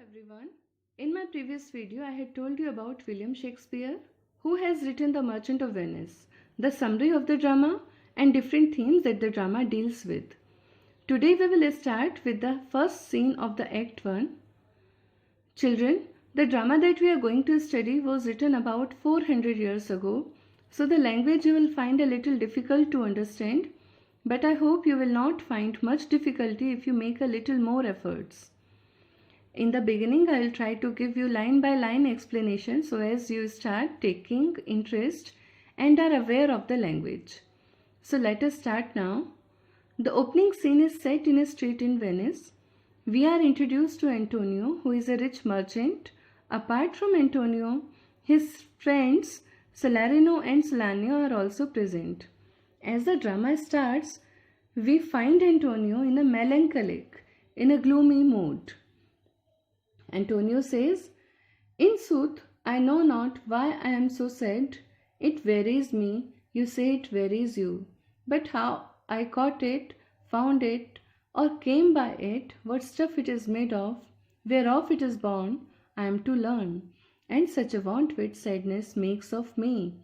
everyone. In my previous video, I had told you about William Shakespeare, who has written The Merchant of Venice, the summary of the drama, and different themes that the drama deals with. Today we will start with the first scene of the Act 1. Children, the drama that we are going to study was written about 400 years ago, so the language you will find a little difficult to understand, but I hope you will not find much difficulty if you make a little more efforts. In the beginning, I will try to give you line by line explanation so as you start taking interest and are aware of the language. So let us start now. The opening scene is set in a street in Venice. We are introduced to Antonio, who is a rich merchant. Apart from Antonio, his friends Salarino and Salanio are also present. As the drama starts, we find Antonio in a melancholic, in a gloomy mood. Antonio says, "In sooth, I know not why I am so sad. It wearies me, you say it wearies you. But how I caught it, found it, or came by it, what stuff it is made of, whereof it is born, I am to learn. And such a want with sadness makes of me,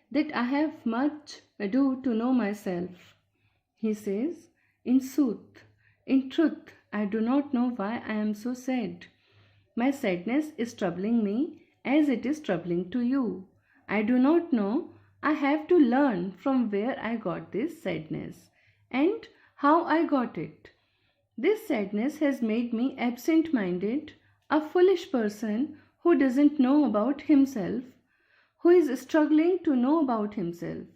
that I have much ado to know myself." He says, "In sooth, in truth, I do not know why I am so sad. My sadness is troubling me as it is troubling to you. I do not know. I have to learn from where I got this sadness and how I got it. This sadness has made me absent-minded, a foolish person who doesn't know about himself, who is struggling to know about himself."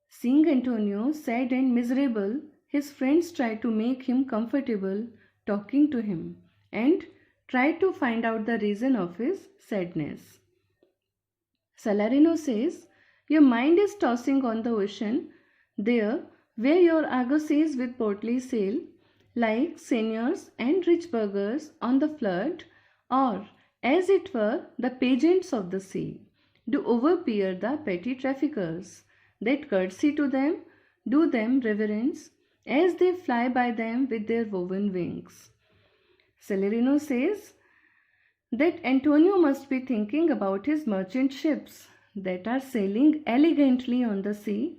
Seeing Antonio sad and miserable, his friends try to make him comfortable, talking to him, and try to find out the reason of his sadness. Salarino says, "Your mind is tossing on the ocean, there where your argosies with portly sail, like seigneurs and rich burghers on the flood, or, as it were, the pageants of the sea, do overpeer the petty traffickers, that courtesy to them, do them reverence, as they fly by them with their woven wings." Salarino says that Antonio must be thinking about his merchant ships that are sailing elegantly on the sea.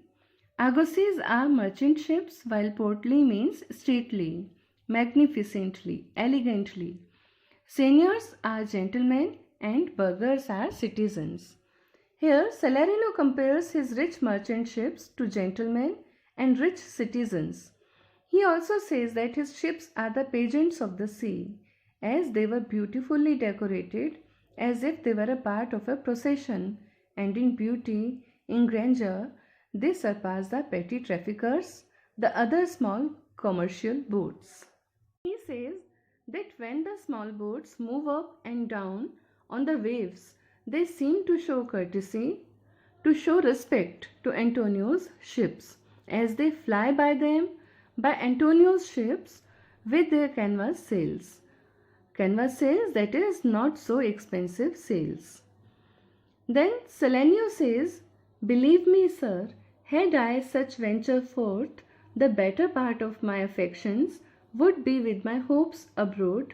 Argosies are merchant ships, while portly means stately, magnificently, elegantly. Seigneurs are gentlemen and burghers are citizens. Here, Salarino compares his rich merchant ships to gentlemen and rich citizens. He also says that his ships are the pageants of the sea, as they were beautifully decorated as if they were a part of a procession, and in beauty, in grandeur, they surpass the petty traffickers, the other small commercial boats. He says that when the small boats move up and down on the waves, they seem to show courtesy, to show respect to Antonio's ships, as they fly by them, by Antonio's ships with their canvas sails. Canvas sails, that is, not so expensive sails. Then Salanio says, "Believe me, sir, had I such venture forth, the better part of my affections would be with my hopes abroad.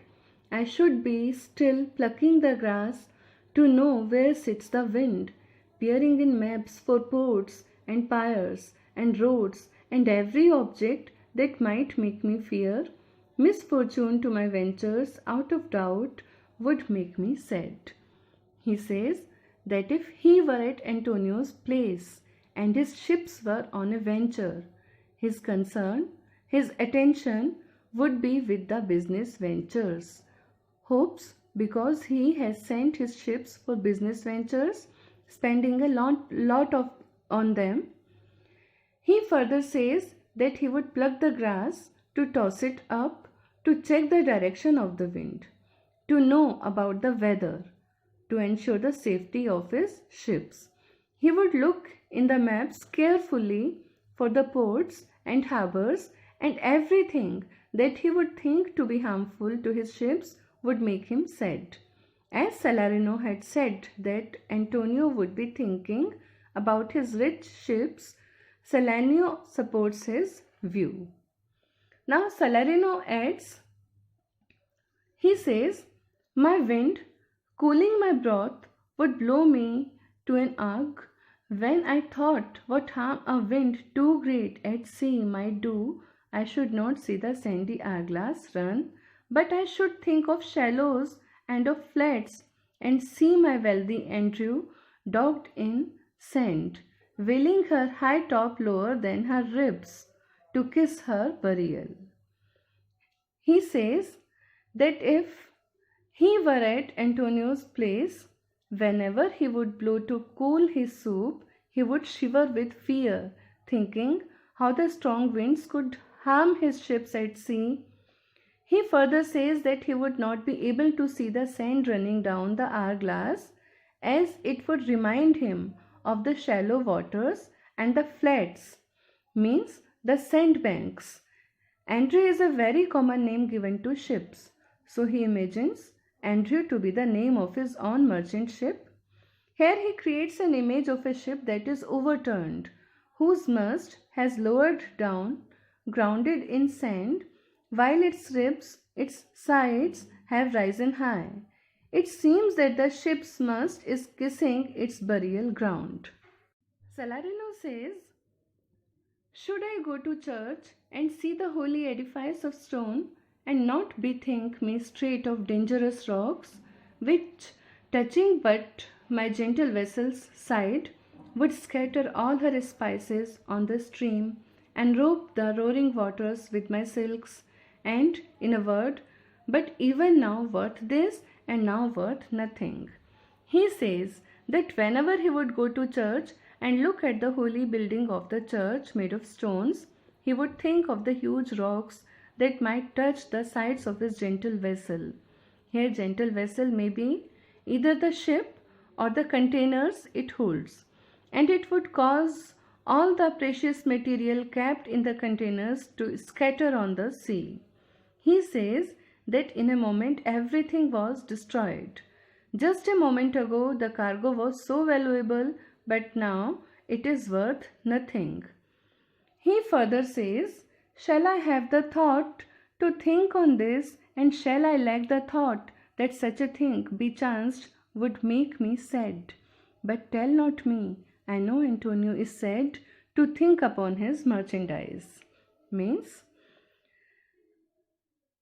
I should be still plucking the grass to know where sits the wind, peering in maps for ports and piers and roads and every object that might make me fear. Misfortune to my ventures out of doubt would make me sad." He says that if he were at Antonio's place and his ships were on a venture, his concern, his attention would be with the business ventures. Hopes, because he has sent his ships for business ventures, spending a lot on them. He further says that he would pluck the grass, to toss it up, to check the direction of the wind, to know about the weather, to ensure the safety of his ships. He would look in the maps carefully for the ports and harbors, and everything that he would think to be harmful to his ships would make him sad. As Salarino had said that Antonio would be thinking about his rich ships, Salanio supports his view. Now Salarino adds He says, my wind, cooling my broth, would blow me to an ark. When I thought what harm a wind too great at sea might do, I should not see the sandy hourglass run, but I should think of shallows and of flats, and see my wealthy Andrew docked in sand, wheeling her high top lower than her ribs, to kiss her burial. He says that if he were at Antonio's place, whenever he would blow to cool his soup, he would shiver with fear, thinking how the strong winds could harm his ships at sea. He further says that he would not be able to see the sand running down the hourglass, as it would remind him of the shallow waters and the flats, means the sandbanks. Andrew is a very common name given to ships, so he imagines Andrew to be the name of his own merchant ship. Here he creates an image of a ship that is overturned, whose mast has lowered down, grounded in sand, while its ribs, its sides, have risen high. It seems that the ship's mast is kissing its burial ground. Salarino says, should I go to church and see the holy edifice of stone, and not bethink me straight of dangerous rocks, which, touching but my gentle vessel's side, would scatter all her spices on the stream, and robe the roaring waters with my silks, and, in a word, but even now worth this, and now worth nothing. He says that whenever he would go to church and look at the holy building of the church made of stones, he would think of the huge rocks that might touch the sides of his gentle vessel. Here, gentle vessel may be either the ship or the containers it holds, and it would cause all the precious material kept in the containers to scatter on the sea. He says that in a moment everything was destroyed. Just a moment ago the cargo was so valuable, but now it is worth nothing. He further says, shall I have the thought to think on this, and shall I lack the thought that such a thing bechanced would make me sad? But tell not me, I know Antonio is sad to think upon his merchandise. Means,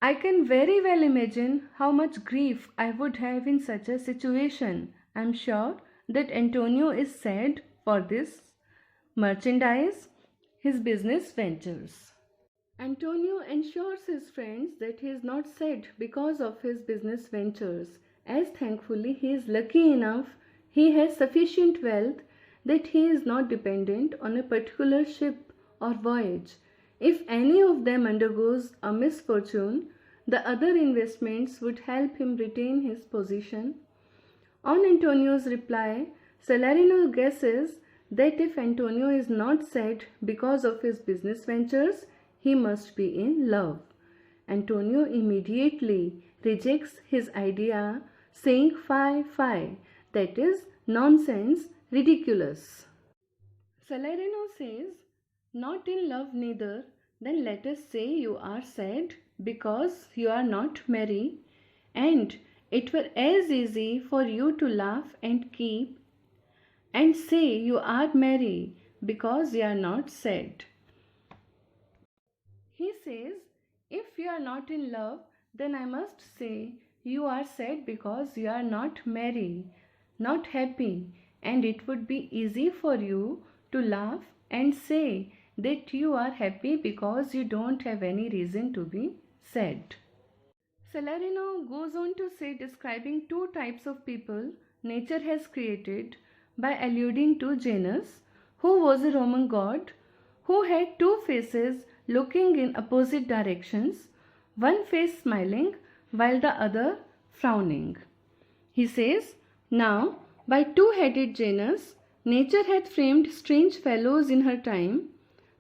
I can very well imagine how much grief I would have in such a situation. I am sure that Antonio is sad for this merchandise, his business ventures. Antonio assures his friends that he is not sad because of his business ventures, as thankfully he is lucky enough, he has sufficient wealth that he is not dependent on a particular ship or voyage. If any of them undergoes a misfortune, the other investments would help him retain his position. On Antonio's reply, Salarino guesses that if Antonio is not sad because of his business ventures, he must be in love. Antonio immediately rejects his idea, saying fie, that is nonsense, ridiculous. Salarino says, not in love neither, then let us say you are sad because you are not merry, and it were as easy for you to laugh and keep, and say you are merry because you are not sad. He says, if you are not in love, then I must say you are sad because you are not merry, not happy, and it would be easy for you to laugh and say that you are happy because you don't have any reason to be sad. Salarino goes on to say, describing two types of people nature has created, by alluding to Janus, who was a Roman god, who had two faces looking in opposite directions, one face smiling while the other frowning. He says, now by two-headed Janus, nature hath framed strange fellows in her time,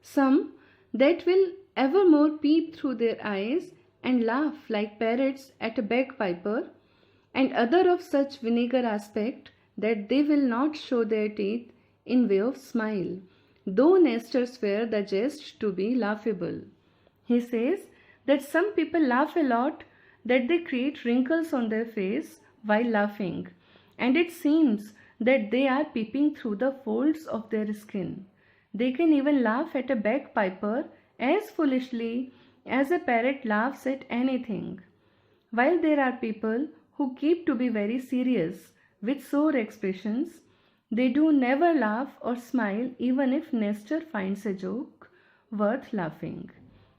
some that will evermore peep through their eyes and laugh like parrots at a bagpiper, and other of such vinegar aspect that they will not show their teeth in way of smile, though Nestor swear the jest to be laughable. He says that some people laugh a lot that they create wrinkles on their face while laughing, and it seems that they are peeping through the folds of their skin. They can even laugh at a bagpiper as foolishly as a parrot laughs at anything. While there are people who keep to be very serious with sour expressions, they do never laugh or smile even if Nestor finds a joke worth laughing.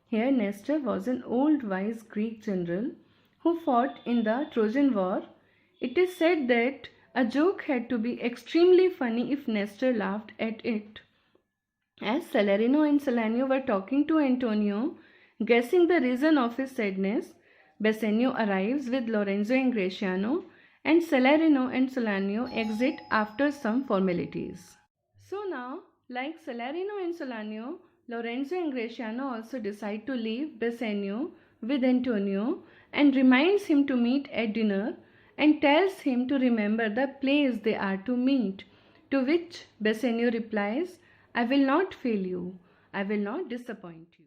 Here Nestor was an old wise Greek general who fought in the Trojan War. It is said that a joke had to be extremely funny if Nestor laughed at it. As Salarino and Salanio were talking to Antonio, guessing the reason of his sadness, Bassanio arrives with Lorenzo and Gratiano, and Salarino and Salanio exit after some formalities. So now, like Salarino and Salanio, Lorenzo and Gratiano also decide to leave Bassanio with Antonio and reminds him to meet at dinner and tells him to remember the place they are to meet, to which Bassanio replies, "I will not fail you, I will not disappoint you."